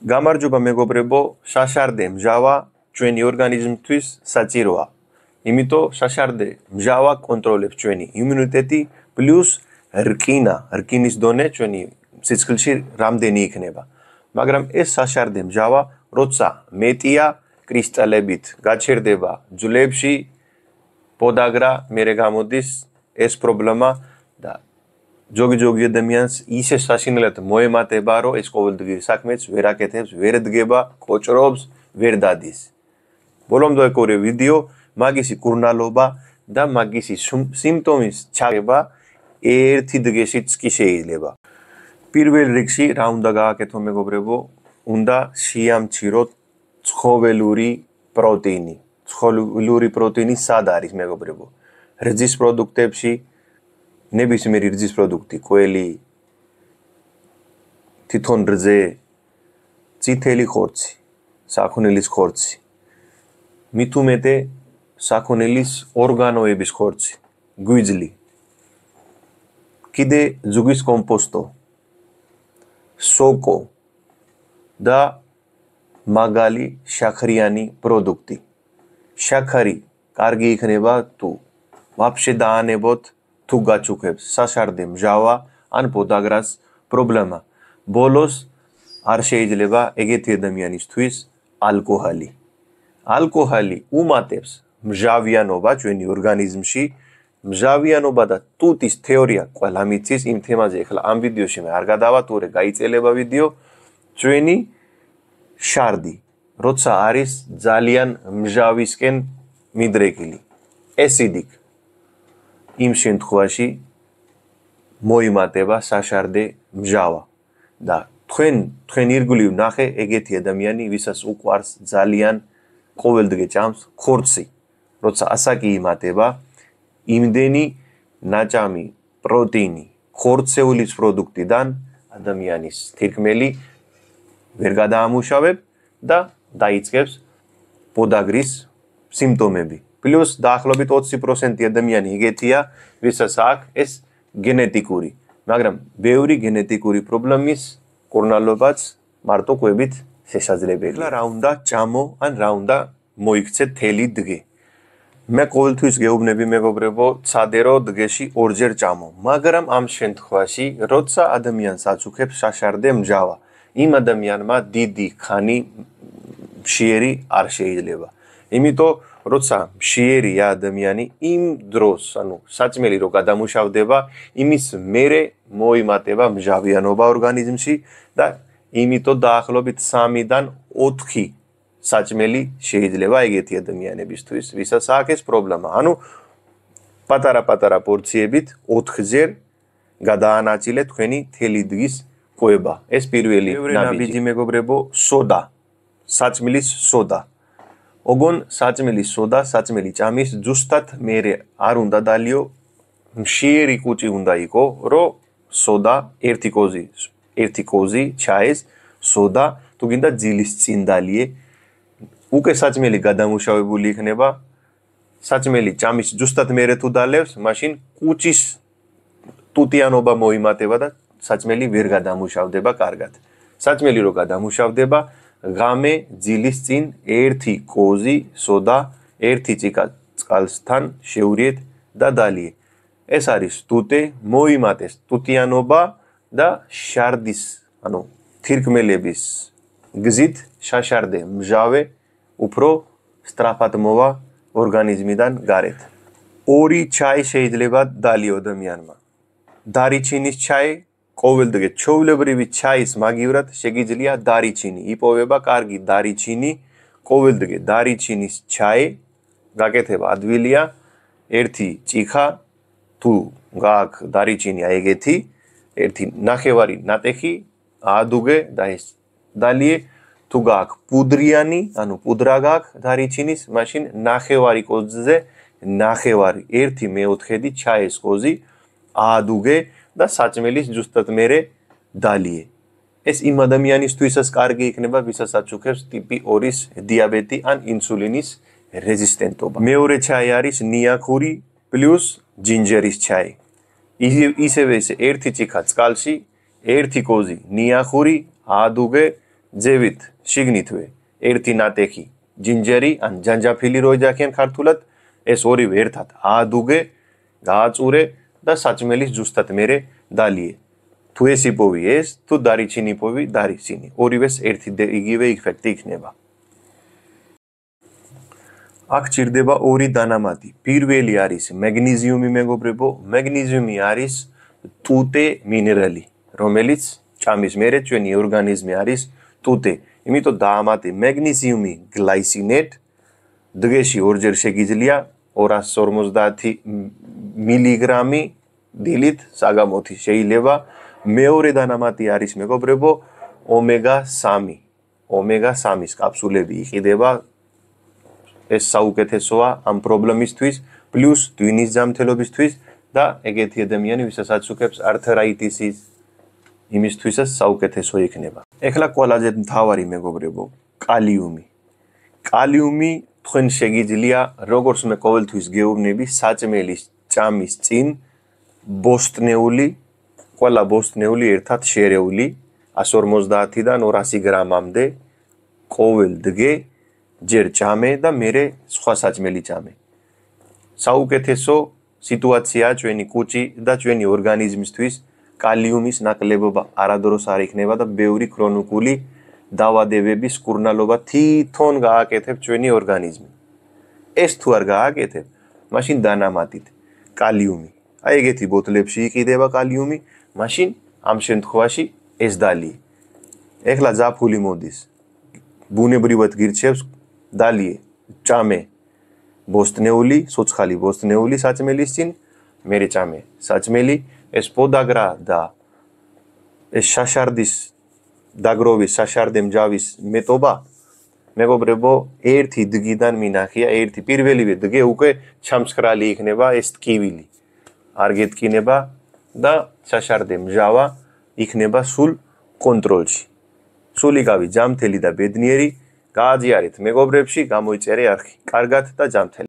გამარჯობა მეგობრებო, შაშარდე მჟავა ჩვენი ორგანიზმისთვის საჭიროა. იმიტომ შაშარდე მჟავა კონტროლებს ჩვენი იმუნიტეტი პლუს რკინის დონე ჩვენი სიცხილში რამდენი იქნება. მაგრამ ეს შაშარდე მჟავა, როცა მეტია კრისტალებით გაჩერდება ძვლებში, პოდაგრა მერე გამოდის ეს პრობლემა და ჯოგი ადამიანს ისე საშინელად მოემატება, რომ ეს ყოველდღიური საქმეც ვერ აკეთებს, ვერ დგება, კოჭრობს, ვერ დადის. ბოლომდე ეკორე ვიდეო მაგისი კურნალობა და მაგისი სიმპტომის ჩაღება ერთი დღეშიც კი შეიძლება. პირველ რიგში რა უნდა გააკეთო მეგობრებო? უნდა შეამჩნიოთ ცხოველური პროტეინი. ცხოველური პროტეინი სად არის მეგობრებო? რძის პროდუქტებში ნებისმიერი რძის პროდუქტი, ყველი, თვითონ რძე, წითელი ხორცი, საქონელის ხორცი, მით უმეტე საქონელის ორგანოების ხორცი, გვიძლი, კიდე ძუგვის კომპოსტო, სოკო და მაგალი შაქრიანი პროდუქტი. შაქარი კარგი იქნება თუ ვაფშე დაანებოთ თუ გაჩუქებს საშარდე მჟავა ან პოდაგრას პრობლემა. ბოლოს არ შეიძლება ეგეთი ადამიანისთვის ალკოჰოლი. ალკოჰოლი უმატებს მჟავიანობა ჩვენი ორგანიზმში. მჟავიანობა და ტუტის თეორია ყველა მიცის, იმ თემაზე ახლა ამ ვიდეოში მე არ გადავატურე, გაიწელება ვიდეო. ჩვენი შარდი, როცა არის ძალიან მჟავისკენ მიდრეკილი, acidic, იმ შემთხვევაში მოიმატება საშარდე მჟავა და თქვენ ირგვლივ ნახე ეგეთი ადამიანი, ვისაც უყვარს ძალიან ყოველდღე ჭამს ხორცი. როცა ასაკი იმატება, იმდენი ნაჭამი პროტეინი ხორცეულის პროდუქტიდან ადამიანის თირკმელი ვერ გადაამუშავებ და დაიწყებს პოდაგრის სიმპტომები. პლუს დაახლოებით 20% ადამიანი ეგეთია, ვისაც აქვს ეს გენეტიკური, მაგრამ ბევრი გენეტიკური პრობლემის კურნალობაც მარტო კვებით შესაძლებელია. რა უნდა ჭამო ან რა უნდა მოიქცე თელი დღე. მე ყოველთვის გეუბნები მეგობრებო, ცადე რომ დღეში ორჯერ ჭამო, მაგრამ ამ შემთხვევაში, როცა ადამიანს აწუხებს შაშარდე მჟავა, იმ ადამიანმა დიდი ხანი მშიერი არ შეიძლება. იმიტომ როცა მშიერია ადამიანი, იმ დროს, საჭმელი რო გადამუშავდება, იმის მერე მოიმატება მჟავიანობა ორგანიზმში და იმიტომ დაახლოებით 3-დან 4 საჭმელი შეიძლება ეგეთი ადამიანებისთვის, ვისაც აქვს ეს პრობლემა. პატარა პორციებით 4-ჯერ გადაანაწილე თქვენი თელი დღის კვება. ეს პირველი ნაბიჯი მეგობრებო, სოდა, საჭმლის სოდა. ოღონ საჭმლის სოდა, საჭმელი ჭამის ზუსტად მერე არ უნდა დალიო, მშიერი კუჭი უნდა იყო, რომ სოდა ერთი კოზი ჩაის სოდა, თუ გინდა ძილის წინ დალიე, უკვე საჭმელი გადამუშავებული იქნება. საჭმელი ჭამის ზუსტად მერე თუ დალევს, მაშინ კუჭის ტუტიანობა მოიმატება და საჭმელი ვერ გადამუშავდება კარგად. საჭმელი რო გადამუშავდება, ღამე ძილის წინ ერთი კოზი სოდა, ერთი წიკა წყალსთან შეურიეთ და დალიე. ეს არის ტუტე, მოიმატეს ტუტიანობა და შარდის, თირკმელების გზით შაშარდე მჟავე უფრო სწრაფად მოვა ორგანიზმიდან გარეთ. 2 ჩაი შეიძლება დალიო ადამიანმა. დარიჩინის ჩაი, ყოველდღე ჩვეულებრივი ჩაის მაგივრად შეგიძლია დარიჩინი. იპოვება კარგი დარიჩინი, ყოველდღე დარიჩინის ჩაი გაკეთება ადვილია, ერთი ჭიქა, თუ გააქვს დარიჩინი ეგეთი, ერთი ნახევარი ნატეხი, აადუგე და ეს დალიე. თუ გააქვს პუდრიანი, პუდრა გააქვს დარიჩინის, მაშინ ნახევარი კოზზე, ნახევარი 1/4 ჩაის კოზი აადუგე და საჭმელის ზუსტად მერე დალიე. ეს იმ ადამიანისთვისაც კარგი იქნება, ვისაც აწუხებს ტიპი 2-ის დიაბეტი ან ინსულინის რეზისტენტობა. მეორე ჩაი არის ნიაქური პლუს ჯინჯერის ჩაი. ისევე ერთი ჭიქა წყალში, ერთი კოზი ნიახური, აადუგე ძევით შიგნითვე ერთი ნატეხი ჯინჯერი ან ჯანჯაფილი რო ეძახიან ქართულად, ეს ორივე ერთად აადუგე, გააწურე და საჭმელის ზუსტად მერე დალიე. თუ ეს იპოვი ეს, თუ დარიჩინი იპოვი დარიჩინი. ორივეს ერთი იგივე ეფექტი იქნება. აქ ჭირდება ორი დანამატი. პირველი არის მაგნეზიუმი, მეგობრებო. მაგნეზიუმი არის ტუტე მინერალი, რომელიც ჭამის მერე ჩვენი ორგანიზმი არის ტუტე. იმიტომ დაამატე მაგნეზიუმი გლაისინედ, დღეში ორჯერ შეგიძლია 250 მილიგრამი დილით საგამოთი შეიძლება. მეორე დანამატი არის, მეგობრებო, ომეგა-3. ომეგა-3-ის კაფსულები იყიდება. ეს საუკეთესოა ამ პრობლემისთვის, პლუს ტვინის ჯანმრთელობისთვის და ეგეთი ადამიანი, ვისაც უხებს ართრაიტისის, იმისთვისაც საუკეთესო იქნება. ეხლა ყველაზე მთავარი, მეგობრებო, კალიუმი. კალიუმი თქვენ შეგიძლია, როგორც მე ყოველთვის გეუბნები, საჭმელის ჭამის წინ ბოსტნეული, ყველა ბოსტნეული ერთად შერეული 150-დან 200 გრამამდე ყოველ დღე ჯერ ჭამე და მერე სხვა საჭმელი ჭამე. საუკეთესო სიტუაციაა ჩვენი კუჭი და ჩვენი ორგანიზმისთვის კალიუმის ნაკლებობა არადროს არ იქნება და ბევრი ქრონიკული დაავადებების კურნალობა თვითონ გააკეთებ ჩვენი ორგანიზმი. ეს თუ არ გააკეთებ, მაშინ დანამატით კალიუმი. აი ეგეთი ბოთლებში იყიდება კალიუმი, მაშინ ამ შემთხვევაში ეს დალიე. ეხლა ზაფხული მოდის. ბუნებრივად გირჩევს დალიე, ჭამე ბოსტნეული, სოცხალი ბოსტნეული საჭმელის წინ, მერე ჭამე საჭმელი, ეს პოდაგრა და ეს შაშარდის დაგროვის, შაშარდე მჟავის მეტობა, მეგობრებო, ერთი დღიდან მინახია, ერთი პირველივე დღე უკვე ჩამსხრალი იქნება ეს ტკივილი. არ გეტკინება და შაშარდე მჟავა იქნება სულ კონტროლში. სულ იგავი ჯანმრთელი და ბედნიერი, გააძიარეთ მეგობრებში, გამოიწერე არხი. კარგად და ჯანმრთელად.